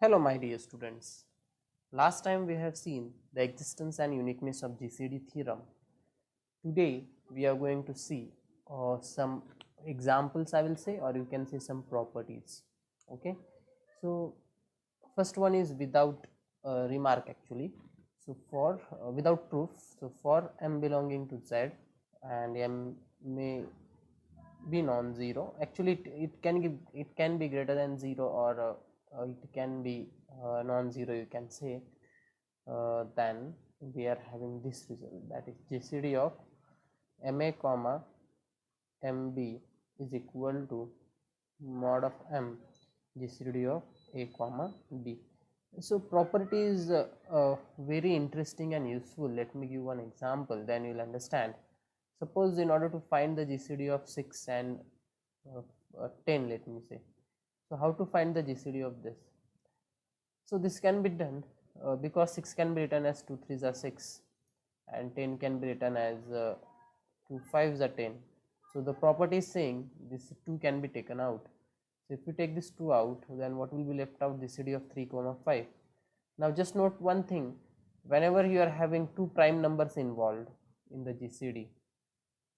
Hello my dear students. Last time we have seen the existence and uniqueness of GCD theorem. Today we are going to see some examples, I will say, or you can say some properties. Okay. So first one is without remark actually. So for without proof. So for m belonging to Z and m may be non-zero. Actually it can be greater than 0 or it can be non-zero, you can say. Then we are having this result, that is GCD of ma comma mb is equal to mod of m GCD of a comma b. So property is very interesting and useful. Let me give one example, then you'll understand. Suppose in order to find the GCD of 6 and 10, let me say, so how to find the GCD of this? So this can be done because 6 can be written as 2 3s are 6 and 10 can be written as 2 5s are 10. So the property is saying this 2 can be taken out. So if you take this 2 out, then what will be left out? GCD of 3 comma 5. Now just note one thing, whenever you are having two prime numbers involved in the GCD,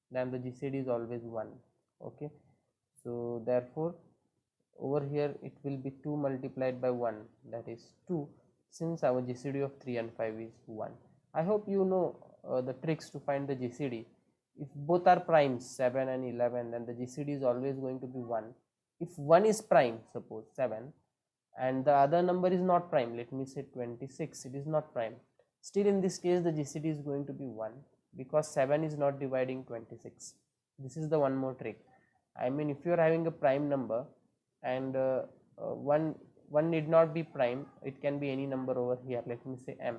then the GCD is always 1. Okay, so therefore over here it will be 2 multiplied by 1, that is 2, since our GCD of 3 and 5 is 1. I hope you know the tricks to find the GCD. If both are primes 7 and 11, then the GCD is always going to be 1. If one is prime, suppose 7, and the other number is not prime, let me say 26, it is not prime, still in this case the GCD is going to be 1 because 7 is not dividing 26. This is the one more trick. I mean, if you are having a prime number and one need not be prime, it can be any number over here, let me say m,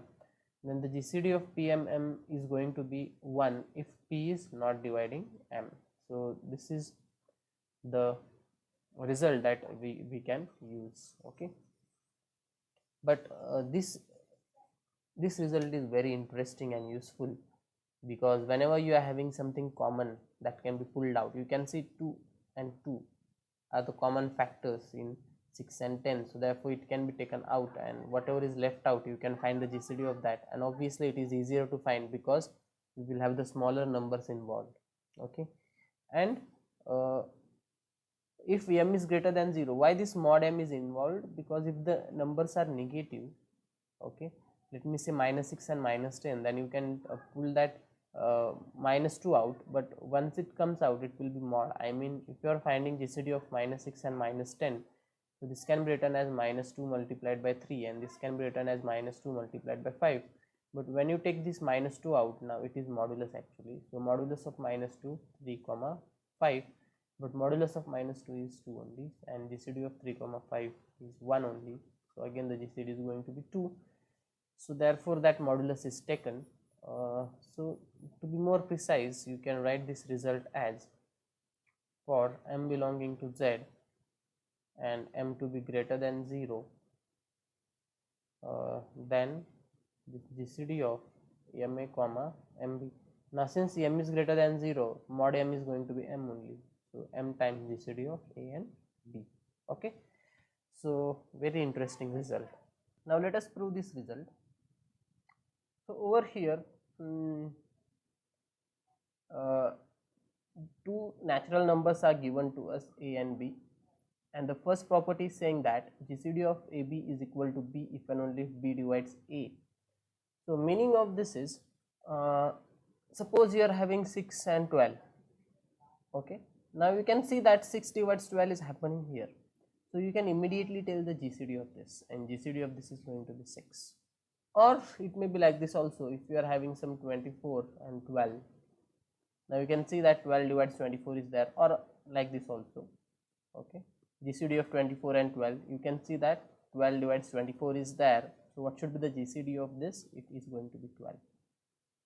then the GCD of PMM is going to be 1 if P is not dividing m. So this is the result that we can use. Okay, but this result is very interesting and useful because whenever you are having something common that can be pulled out, you can see 2 and 2 are the common factors in 6 and 10, so therefore it can be taken out, and whatever is left out you can find the GCD of that, and obviously it is easier to find because you will have the smaller numbers involved. Okay, and uh, if m is greater than 0, why this mod m is involved? Because if the numbers are negative, okay, let me say -6 and -10, then you can pull that -2 out, but once it comes out it will be mod. I mean, if you are finding GCD of -6 and -10, so this can be written as -2 multiplied by 3 and this can be written as -2 multiplied by 5, but when you take this -2 out, now it is modulus actually. So modulus of -2 3 comma 5, but modulus of -2 is 2 only and GCD of 3 comma 5 is 1 only, so again the GCD is going to be 2. So therefore that modulus is taken. So to be more precise, you can write this result as for m belonging to Z and m to be greater than 0, then the GCD of ma comma mb. Now since m is greater than 0, mod m is going to be m only, so m times GCD of a and b. Okay, so very interesting result. Now let us prove this result. So over here, uh, two natural numbers are given to us, a and b, and the first property is saying that GCD of AB is equal to B if and only if B divides A. So meaning of this is, suppose you are having 6 and 12. Okay, now you can see that 6 divides 12 is happening here, so you can immediately tell the GCD of this, and GCD of this is going to be 6. Or it may be like this also, if you are having some 24 and 12, now you can see that 12 divides 24 is there, or like this also. Okay, GCD of 24 and 12, you can see that 12 divides 24 is there, so what should be the GCD of this? It is going to be 12.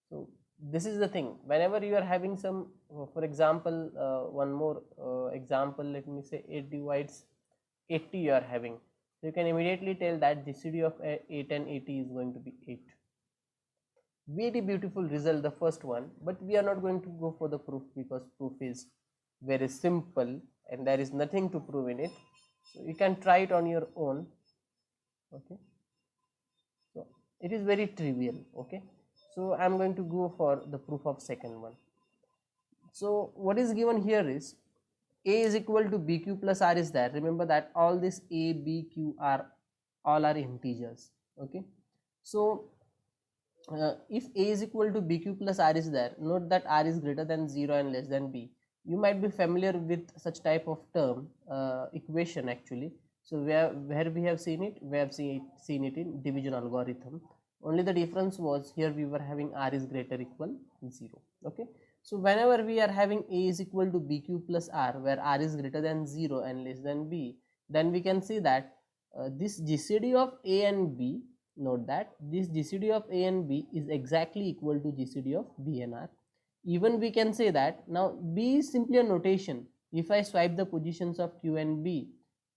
So this is the thing, whenever you are having some for example, one more example, let me say 8 divides 80 you are having, so you can immediately tell that GCD of 8 and 80 is going to be 8. Very beautiful result, the first one, but we are not going to go for the proof because proof is very simple and there is nothing to prove in it, so you can try it on your own. Okay, so it is very trivial. Okay, so I'm going to go for the proof of second one. So what is given here is a is equal to bq plus r is there. Remember that all this a, b, q, r all are integers. Okay, so if a is equal to bq plus r is there, note that r is greater than 0 and less than b. You might be familiar with such type of term, equation actually. So where we have seen it, we have seen it in division algorithm. Only the difference was here we were having r is greater equal 0. Okay, so whenever we are having a is equal to bq plus r, where r is greater than 0 and less than b, then we can see that this GCD of a and b, note that this GCD of a and b is exactly equal to GCD of b and r. Even we can say that now b is simply a notation. If I swipe the positions of q and b,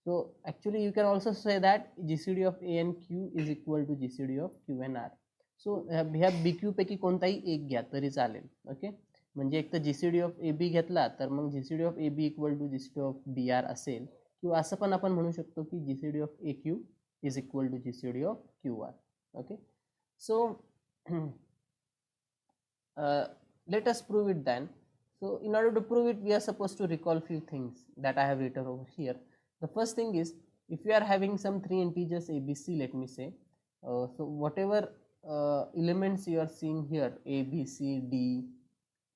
so actually you can also say that GCD of a and q is equal to GCD of q and r. So ह्या bq पैकी कोणताही एक घ्या तरी चालेल. Okay, म्हणजे एक तर जीसीडी ऑफ ए बी घेतला तर मग GCD of A B equal to GCD of B R असेल, किंवा असं पण आपण म्हणू शकतो की GCD of A Q is equal to GCD of QR. Okay, so let us prove it then. So in order to prove it, we are supposed to recall few things that I have written over here. The first thing is, if we are having some three integers a, b, c, let me say, so whatever elements you are seeing here, a, b, c, d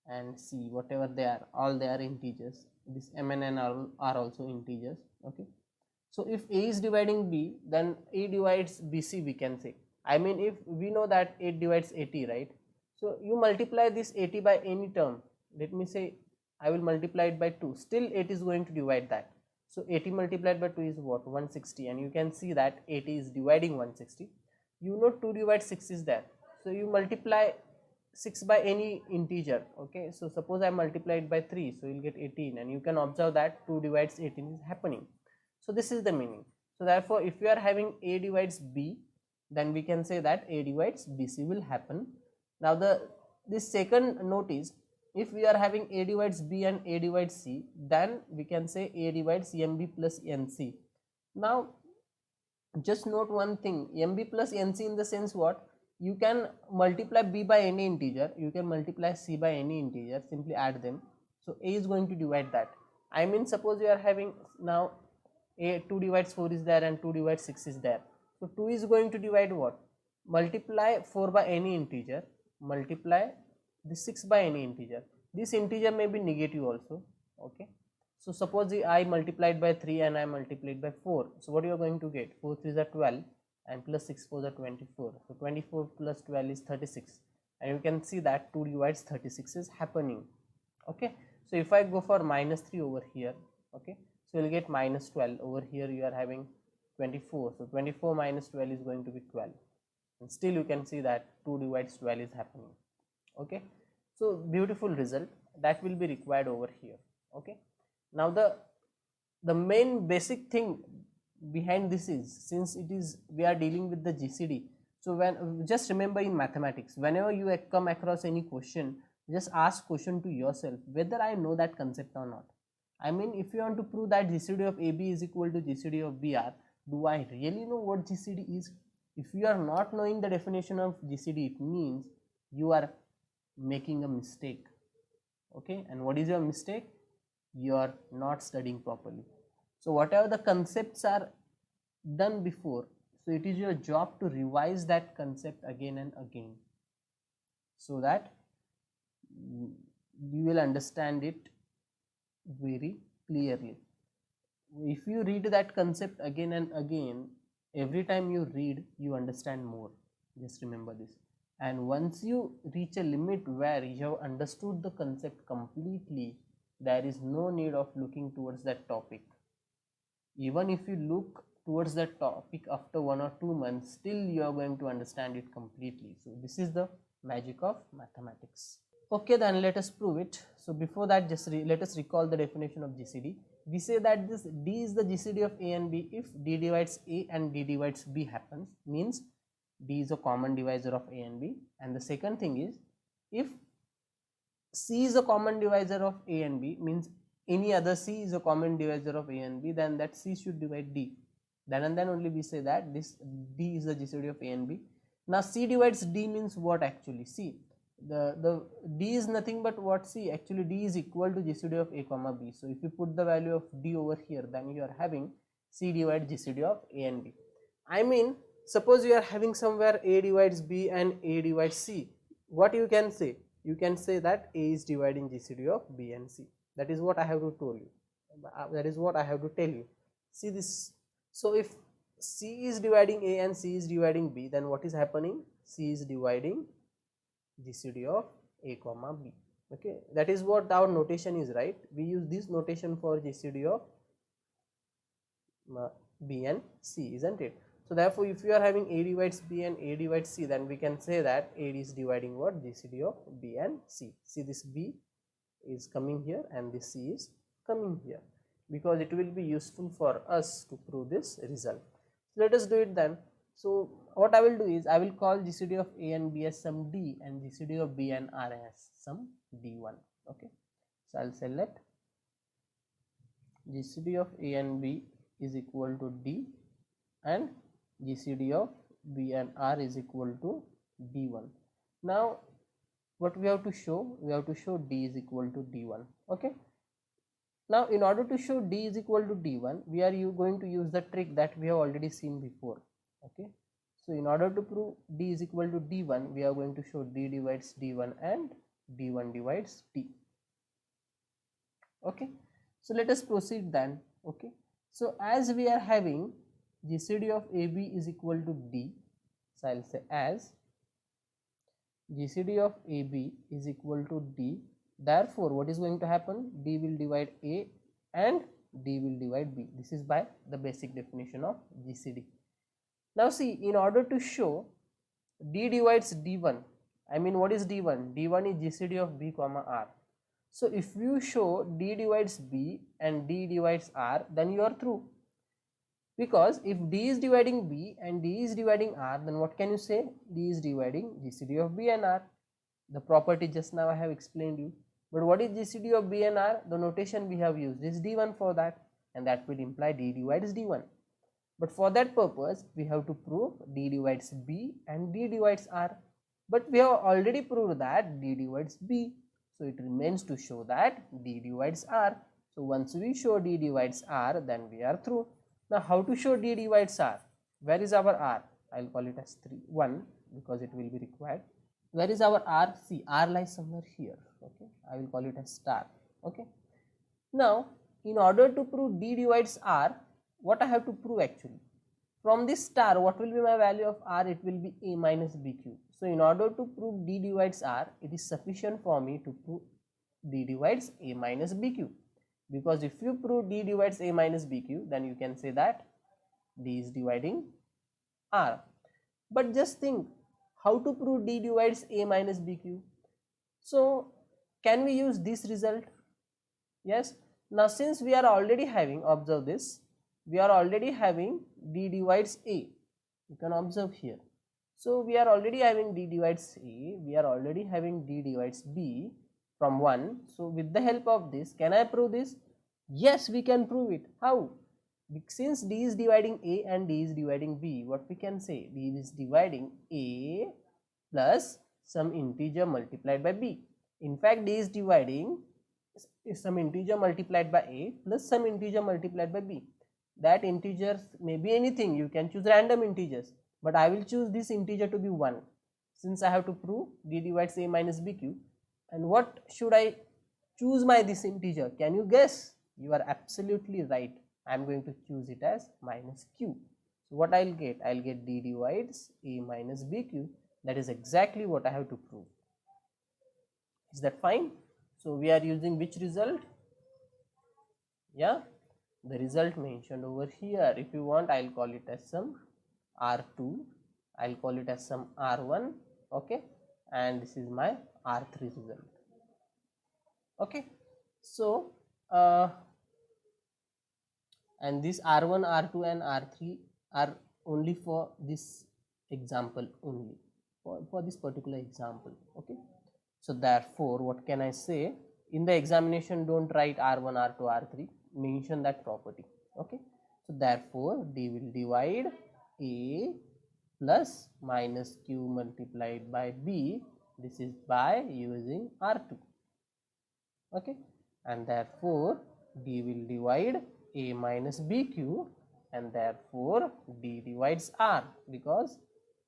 and c, whatever they are, all they are integers. This m and n are also integers. Okay, so if a is dividing b, then a divides bc, we can say. I mean, if we know that 8 divides 80, right? So you multiply this 80 by any term. Let me say I will multiply it by 2. Still 8 is going to divide that. So 80 multiplied by 2 is what? 160. And you can see that 80 is dividing 160. You know 2 divides 6 is there. So you multiply 6 by any integer. Okay, so suppose I multiply it by 3, so you'll get 18, and you can observe that 2 divides 18 is happening. So this is the meaning. So therefore if we are having a divides b, then we can say that a divides bc will happen. Now this second note is, if we are having a divides b and a divides c, then we can say a divides mb plus nc. Now just note one thing, mb plus nc in the sense what? You can multiply b by any integer, you can multiply c by any integer, simply add them. So a is going to divide that. I mean, suppose you are having now a 2 divides 4 is there and 2 divides 6 is there. So 2 is going to divide what? Multiply 4 by any integer, multiply the 6 by any integer. This integer may be negative also. Okay, so suppose I multiplied by 3 and I multiplied by 4. So what you are going to get? 4 3 is 12 and plus 6 4 is 24. So 24 plus 12 is 36, and you can see that 2 divides 36 is happening. Okay, so if I go for minus 3 over here, okay, so you'll get minus 12. Over here you are having 24. So 24 minus 12 is going to be 12, and still you can see that 2 divides 12 is happening. Okay, so beautiful result that will be required over here. Okay, now the main basic thing behind this is, since it is we are dealing with the GCD, so when just remember in mathematics, whenever you come across any question, just ask question to yourself whether I know that concept or not. I mean, if you want to prove that GCD of AB is equal to GCD of BR, do I really know what GCD is? If you are not knowing the definition of GCD, it means you are making a mistake. Okay, and what is your mistake? You are not studying properly. So whatever the concepts are done before, so it is your job to revise that concept again and again, so that you will understand it very clearly. If you read that concept again and again, every time you read, you understand more. Just remember this. And once you reach a limit where you have understood the concept completely, there is no need of looking towards that topic. Even if you look towards that topic after 1 or 2 months, still you are going to understand it completely. So this is the magic of mathematics. Okay, then let us prove it. So before that, just let us recall the definition of GCD. We say that this D is the GCD of A and B if D divides A and D divides B happens, means D is a common divisor of A and B. And the second thing is, if C is a common divisor of A and B, means any other C is a common divisor of A and B, then that C should divide D. then and then only we say that this D is the GCD of A and B. Now C divides D means what actually? See, the D is nothing but what? See, actually D is equal to GCD of A comma B. So if you put the value of D over here, then you are having C divides GCD of A and B. I mean, suppose you are having somewhere A divides B and A divides C. What you can say? You can say that A is dividing GCD of B and C. That is what I have to tell you. That is what I have to tell you. See this. So if C is dividing A and C is dividing B, then what is happening? C is dividing GCD of A comma B. Okay, that is what our notation is, right? We use this notation for GCD of B and C, isn't it? So therefore, if you are having A divides B and A divides C, then we can say that A is dividing what? GCD of B and C. See, this B is coming here and this C is coming here, because it will be useful for us to prove this result. So let us do it then. So what I will do is I will call GCD of A and B as some D and GCD of B and R as some D1. Okay, so I'll select GCD of A and B is equal to D and GCD of B and R is equal to D1. Now what we have to show? We have to show D is equal to D1. Okay. Now in order to show D is equal to D1, we are going to use the trick that we have already seen before. Okay. So in order to prove D is equal to D1, we are going to show D divides D1 and D1 divides D. Okay. So let us proceed then. Okay. So as we are having GCD of AB is equal to D, so I'll say as GCD of AB is equal to D, therefore what is going to happen? D will divide A and D will divide B. This is by the basic definition of GCD. Now see, in order to show D divides D1, I mean, what is D1? D1 is GCD of B comma R. So if you show D divides B and D divides R, then you are through. Because if D is dividing B and D is dividing R, then what can you say? D is dividing GCD of B and R. The property just now I have explained you. But what is GCD of B and R? The notation we have used is D1 for that, and that will imply D divides D1. But for that purpose, we have to prove D divides B and D divides R. But we have already proved that D divides B. So it remains to show that D divides R. So once we show D divides R, then we are through. Now how to show D divides R? Where is our R? I will call it as 1 because it will be required. Where is our R? See, R lies somewhere here. Okay, I will call it as star. Okay. Now in order to prove D divides R, what I have to prove actually? From this star, what will be my value of R? It will be A minus BQ. So in order to prove D divides R, it is sufficient for me to prove D divides A minus BQ. Because if you prove D divides A minus BQ, then you can say that D is dividing R. But just think, how to prove D divides A minus BQ? So can we use this result? Yes. Now since we are already having, observe this, we are already having D divides A. You can observe here. So we are already having D divides A, we are already having D divides B from 1. So with the help of this, can I prove this? Yes, we can prove it. How? Since D is dividing A and D is dividing B, what we can say? D is dividing A plus some integer multiplied by B. In fact, D is dividing some integer multiplied by A plus some integer multiplied by B. That integers may be anything, you can choose random integers, but I will choose this integer to be 1 since I have to prove D divides A minus BQ. And what should I choose this integer? Can you guess? You are absolutely right. I am going to choose it as minus Q. So what I will get? I will get D divides A minus BQ. That is exactly what I have to prove. Is that fine? So we are using which result? Yeah, the result mentioned over here. If you want, I will call it as some R2. I will call it as some R1. Okay, and this is my R3 result. Okay, so and this R1, R2 and R3 are only for this example only, for this particular example. Okay, so therefore what can I say? In the examination, don't write R1, R2, R3, mention that property. Okay, So therefore D will divide A plus minus Q multiplied by B. This is by using R2. Okay, and therefore D will divide A minus BQ, and therefore D divides R, because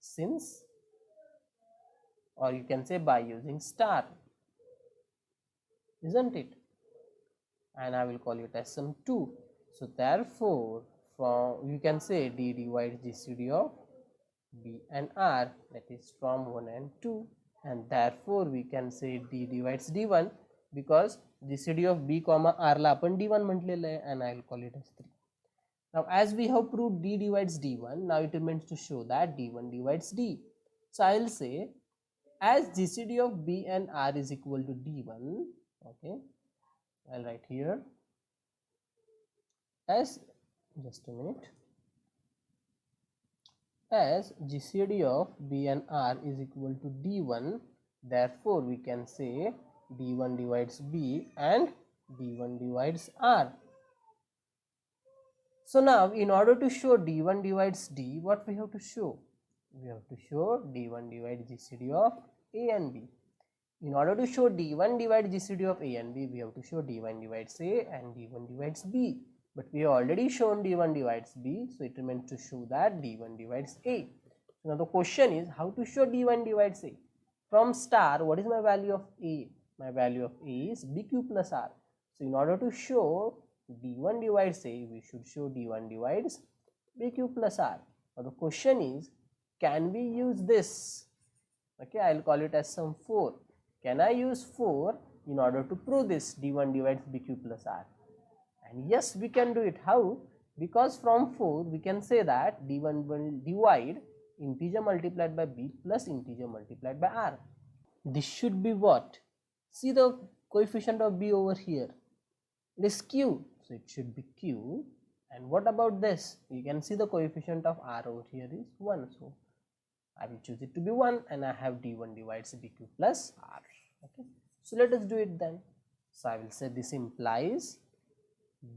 since, or you can say by using star, isn't it? And I will call it as sum 2. So therefore from, you can say D divides GCD of B and R, that is from 1 and 2, and therefore we can say D divides D1, because GCD of B comma R ला आपण D1 म्हटलेलं आहे, and I will call it as 3. Now as we have proved D divides D1, now it remains to show that D1 divides D. So I will say as GCD of B and R is equal to D1, okay, I'll write here as, just a minute, as GCD of B and R is equal to D1, therefore we can say D1 divides B and D1 divides R. So now in order to show D1 divides D, what we have to show? We have to show D1 divides GCD of A and B. In order to show D1 divides GCD of A and B, we have to show D1 divides A and D1 divides B. But we have already shown D1 divides B, so it remains to show that D1 divides A. So now the question is how to show D1 divides A. From star, what is my value of A? My value of A is BQ plus R. So in order to show D1 divides A, we should show D1 divides BQ plus R. Now the question is, can we use this? Okay, I will call it as sum 4. Can I use 4 in order to prove this D1 divides BQ plus R? And yes, we can do it. How? Because from 4 we can say that D1 will divide integer multiplied by B plus integer multiplied by R. This should be what? See the coefficient of B over here. It is Q, so it should be Q. And what about this? You can see the coefficient of R over here is 1. So I will choose it to be 1, and I have D1 divides BQ plus R. Okay, so let us do it then. So I will say this implies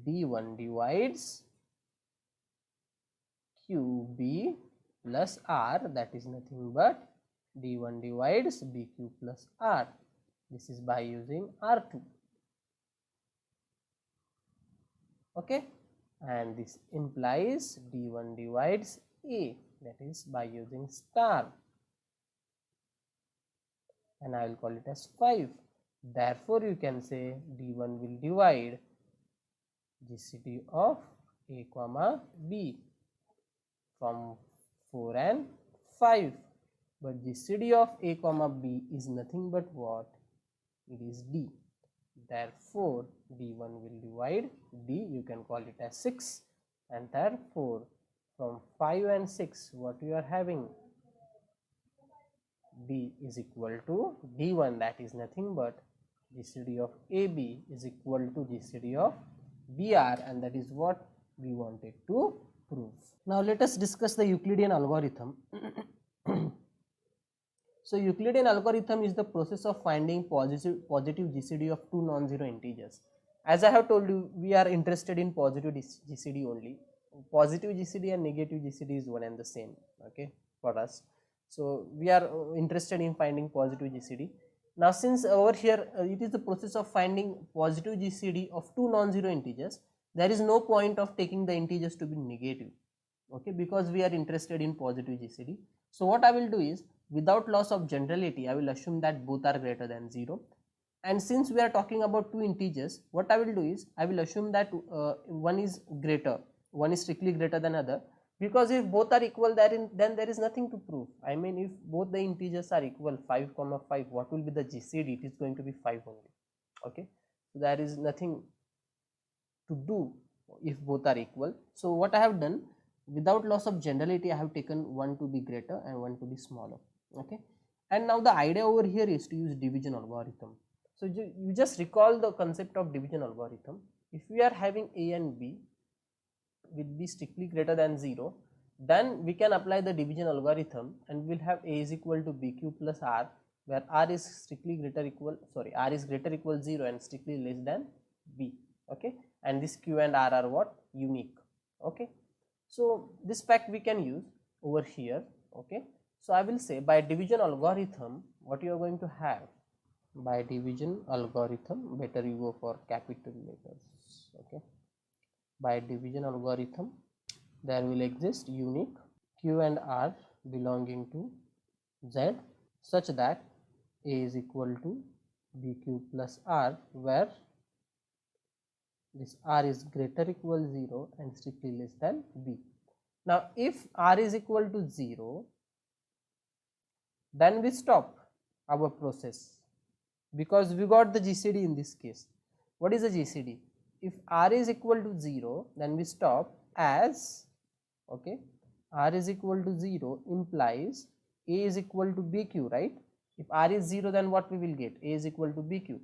D1 divides QB plus R, that is nothing but D1 divides BQ plus R. This is by using R2. Okay, and this implies D1 divides A, that is by using star, and I will call it as 5. Therefore you can say D1 will divide GCD of A comma B from 4 and 5, but GCD of A comma B is nothing but what? It is D. Therefore D1 will divide D, you can call it as 6, and therefore from 5 and 6 what you are having? D is equal to D1, that is nothing but GCD of AB is equal to GCD of BR, and that is what we wanted to prove. Now let us discuss the Euclidean algorithm. So Euclidean algorithm is the process of finding positive GCD of two non-zero integers. As I have told you, we are interested in positive GCD only. Positive GCD and negative GCD is one and the same, okay, for us. So we are interested in finding positive GCD. Now since over here it is the process of finding positive GCD of two non-zero integers, there is no point of taking the integers to be negative, okay, because we are interested in positive GCD. So what I will do is, without loss of generality, I will assume that both are greater than 0. And since we are talking about two integers, what I will do is, I will assume that one is greater, one is strictly greater than other, because if both are equal, then there is nothing to prove. I mean, if both the integers are equal, 5 comma 5, what will be the GCD? It is going to be 5 only, okay. So there is nothing to do if both are equal. So what I have done, without loss of generality, I have taken one to be greater and one to be smaller, okay. And now the idea over here is to use division algorithm. So you just recall the concept of division algorithm. If we are having A and B with B strictly greater than 0, then we can apply the division algorithm and we will have A is equal to BQ plus R, where R is strictly greater equal, sorry, R is greater equal 0 and strictly less than B, okay. And this Q and R are what? Unique. Okay, so this fact we can use over here. Okay, so I will say by division algorithm, what you are going to have, by division algorithm, better you go for capital letters. Okay, by division algorithm, there will exist unique q and r belonging to z, such that a is equal to bq plus r, where this r is greater equal 0 and strictly less than b. Now if r is equal to 0, then we stop our process, because we got the GCD in this case. What is the GCD? If r is equal to 0, then we stop, as okay, r is equal to 0 implies a is equal to bq, right? If r is 0, then what we will get? A is equal to bq,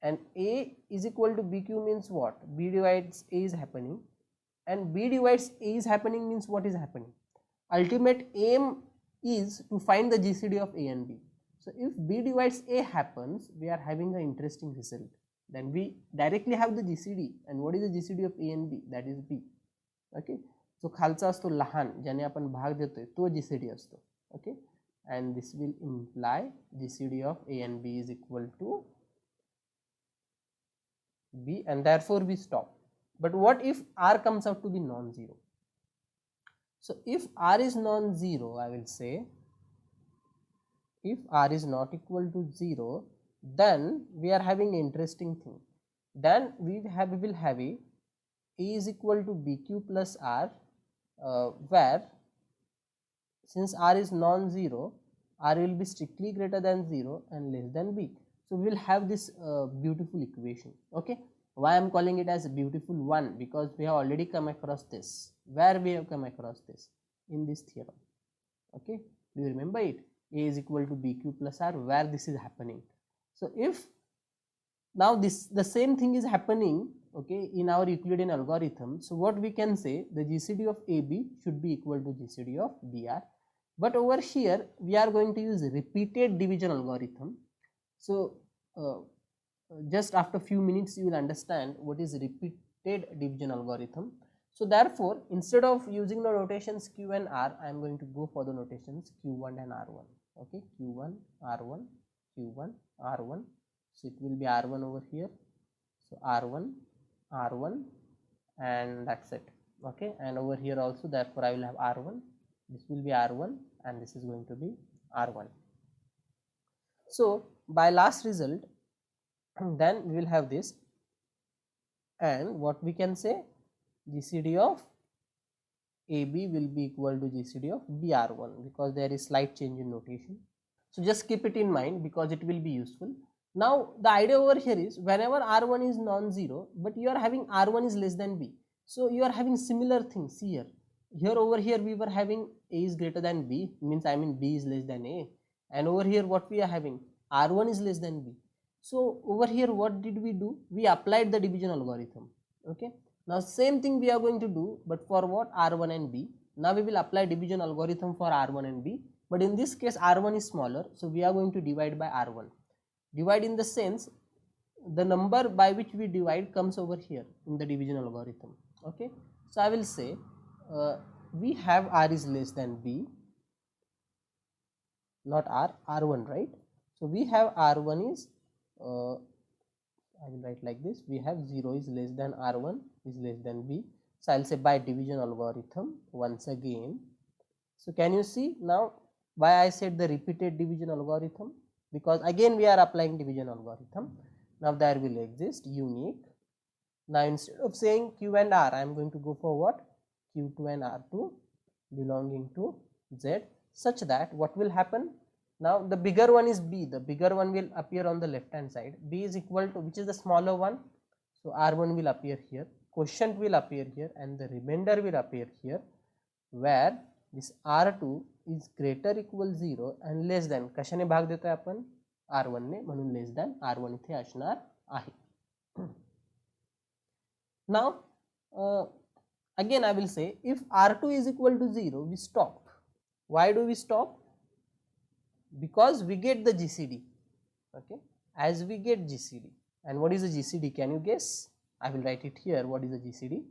and a is equal to bq means what? B divides a is happening, and b divides a is happening means what is happening? Ultimate aim is to find the GCD of a and b. So if b divides a happens, we are having an interesting result. Then we directly have the GCD, and what is the GCD of a and b? That is b. Okay, जो खालचा असतो लहान, ज्याने आपण भाग देतोय तो GCD असतो. Okay, and this will imply GCD of a and b is equal to b, and therefore we stop. But what if r comes out to be non-zero? So if r is non-zero, I will say, if r is not equal to 0, then we are having an interesting thing. Then we will have a is equal to bq plus r, where since r is non-zero, r will be strictly greater than 0 and less than b. So we will have this beautiful equation. Okay, why I am calling it as a beautiful one? Because we have already come across this. Where we have come across this? In this theorem. Okay, do you remember it? A is equal to bq plus r, where this is happening. So if now this the same thing is happening, okay, in our Euclidean algorithm, so what we can say, the GCD of AB should be equal to GCD of BR. But over here we are going to use repeated division algorithm. So just after few minutes you will understand what is repeated division algorithm. So therefore, instead of using the notations q and r, I am going to go for the notations q1 and r1. Okay, q1 r1, q1 r1. So it will be r1 over here. So r1, r1, and that's it. Okay, and over here also, therefore I will have r1. This will be r1, and this is going to be r1. So by last result, then we will have this, and what we can say, GCD of AB will be equal to GCD of BR1, because there is slight change in notation. So just keep it in mind, because it will be useful. Now the idea over here is, whenever R1 is non-zero, but you are having R1 is less than B, so you are having similar things. See here, over here we were having A is greater than B, means I mean B is less than A, and over here what we are having, R1 is less than B. So over here what did we do? We applied the division algorithm. Okay, now same thing we are going to do, but for what? R1 and B. Now we will apply division algorithm for R1 and B, but in this case R1 is smaller, so we are going to divide by R1. Divide in the sense, the number by which we divide comes over here in the division algorithm. Okay, so I will say we have R is less than B, not R, R1, right? So we have R1 is I will write like this, we have 0 is less than R1 is less than B. So I will say by division algorithm once again. So can you see now why I said the repeated division algorithm? Because again we are applying division algorithm. Now there will exist unique. Now instead of saying q and r, I am going to go for what? q2 and r2 belonging to z, such that what will happen? Now the bigger one is B, the bigger one will appear on the left hand side. B is equal to, which is the smaller one? So R1 will appear here, quotient will appear here, and the remainder will appear here, where this R2 is greater equal 0 and less than, कशाने भाग देतोय आपण? R1 ने, म्हणून less than R1 इथे असणार आहे. Now again I will say, if R2 is equal to 0, we stop. Why do we stop? Because we get the GCD. Okay, as we get GCD, and what is the GCD? Can you guess? I will write it here. What is the GCD?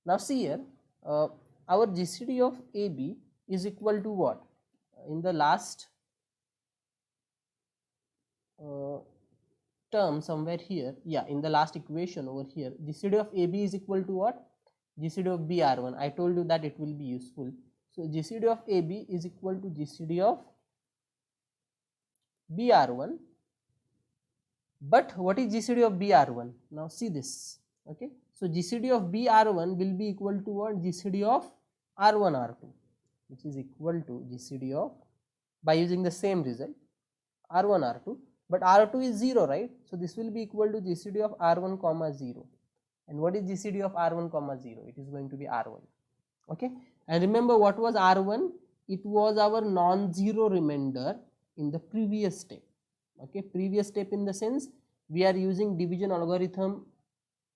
Now see here, our GCD of AB is equal to what? In the last term somewhere here, yeah, in the last equation over here, GCD of AB is equal to what? GCD of BR1. I told you that it will be useful. So GCD of AB is equal to GCD of BR1. But what is GCD of BR1? Now see this. Okay, so GCD of BR1 will be equal to what? GCD of R1 R2, which is equal to GCD of, by using the same result, R1 R2, but R2 is 0, right? So this will be equal to GCD of R1 comma 0. And what is GCD of R1 comma 0? It is going to be R1. Okay, and remember what was R1? It was our non-zero remainder in the previous step. Okay, previous step in the sense we are using division algorithm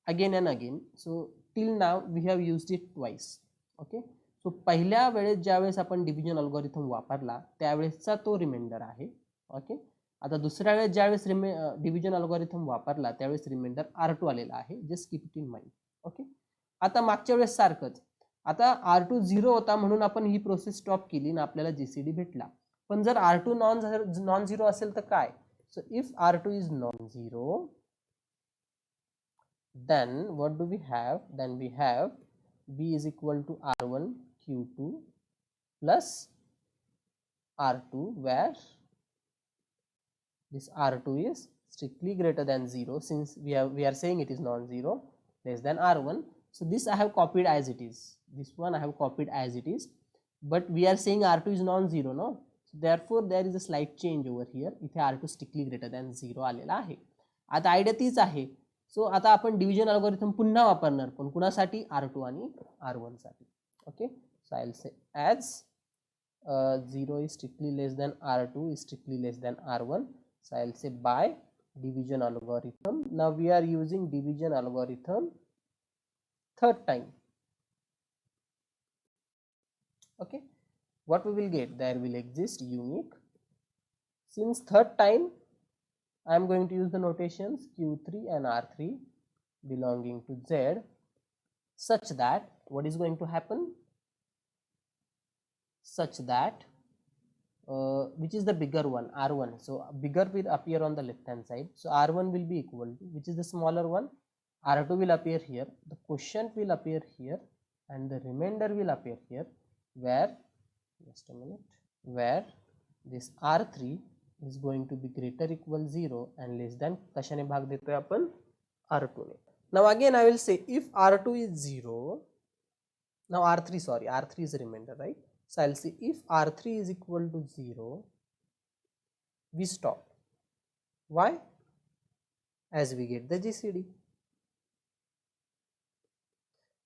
again and again. So till now we have used it twice. Okay, so पहिल्या वेळेस ज्यावेळेस आपण division algorithm वापरला त्यावेळेसचा तो reminder आहे. Okay, आता दुसऱ्या वेळेस ज्यावेळेस डिव्हिजन अल्गोरिथम वापरला त्यावेळेस रिमाइंडर R2 आलेला आहे. Just keep it in mind. Okay, आता मागच्या वेळेस सारखंच, आता R2 0 होता म्हणून आपण ही प्रोसेस स्टॉप केली आणि आपल्याला जीसीडी भेटला. पण जर R2 नॉन झिरो असेल तर काय? So if R2 is non-zero, then what do we have? Then we have B is equal to R1 Q2 plus R2, where this R2 is strictly greater than 0, since we are saying it is non-zero, less than R1. So this I have copied as it is. This one I have copied as it is, but we are saying R2 is non-zero, no? Therefore there is a slight change over here. इथे R2 strictly greater than 0 आलेला आहे. आता idea तीच आहे. सो आता आपण division algorithm पुन्हा वापरणार, पण कुणासाठी? R2 आणि R1 साठी. Okay, so I will say as 0 is strictly less than R2 is strictly less than R1. So I will say by division algorithm. Now we are using division algorithm third time. Okay, what we will get? There will exist unique. Since third time, I am going to use the notations Q3 and R3 belonging to Z, such that what is going to happen? Such that which is the bigger one, R1. So bigger will appear on the left hand side. So R1 will be equal to, which is the smaller one, R2 will appear here, the quotient will appear here, and the remainder will appear here, where, just a minute, where this R3 is going to be greater equal 0 and less than, कशाने भाग देतोय आपण? R2 ने. Now again I will say if R2 is 0, now R3, sorry, R3 is a remainder, right? So I'll say if R3 is equal to 0, we stop. Why? As we get the GCD.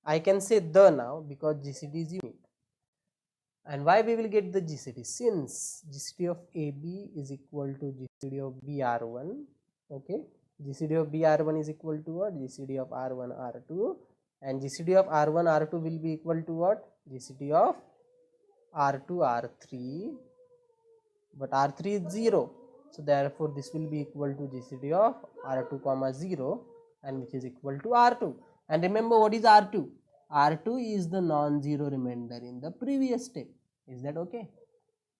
I can say the now because GCD is unique. And why we will get the GCD? Since GCD of AB is equal to GCD of BR1, okay, GCD of BR1 is equal to what? GCD of R1 R2, and GCD of R1 R2 will be equal to what? GCD of R2 R3, but R3 is 0, so therefore this will be equal to GCD of R2 comma 0, and which is equal to R2. And remember what is R2? R2 is the non-zero remainder in the previous step. Is that okay?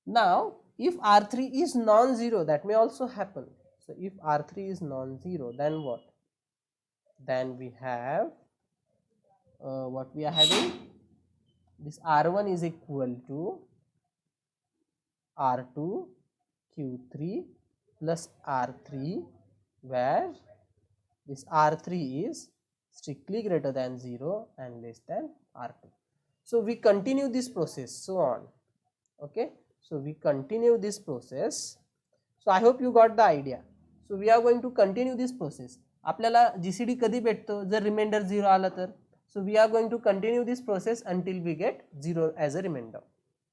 Now if R3 is non-zero, that may also happen. So if R3 is non-zero, then what? Then we have what we are having? This R1 is equal to R2 Q3 plus R3, where this R3 is strictly greater than 0 and less than R2. So we continue this process, so on. Okay, so we continue this process. So I hope you got the idea. So we are going to continue this process. आपल्याला GCD कधी भेटतो? जर reminder 0 आला तर. So we are going to continue this process until we get 0 as a remainder.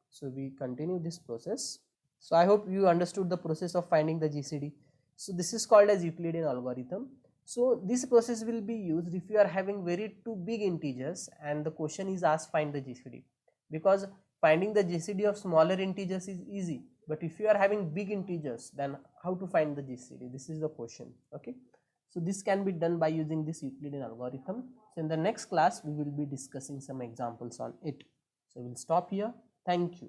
So we continue this process. So I hope you understood the process of finding the GCD. So this is called as Euclidean algorithm. So this process will be used if you are having two big integers and the question is asked find the GCD, because finding the GCD of smaller integers is easy, but if you are having big integers, then how to find the GCD? This is the question. Okay, so this can be done by using this Euclidean algorithm. So in the next class we will be discussing some examples on it. So we'll stop here. Thank you.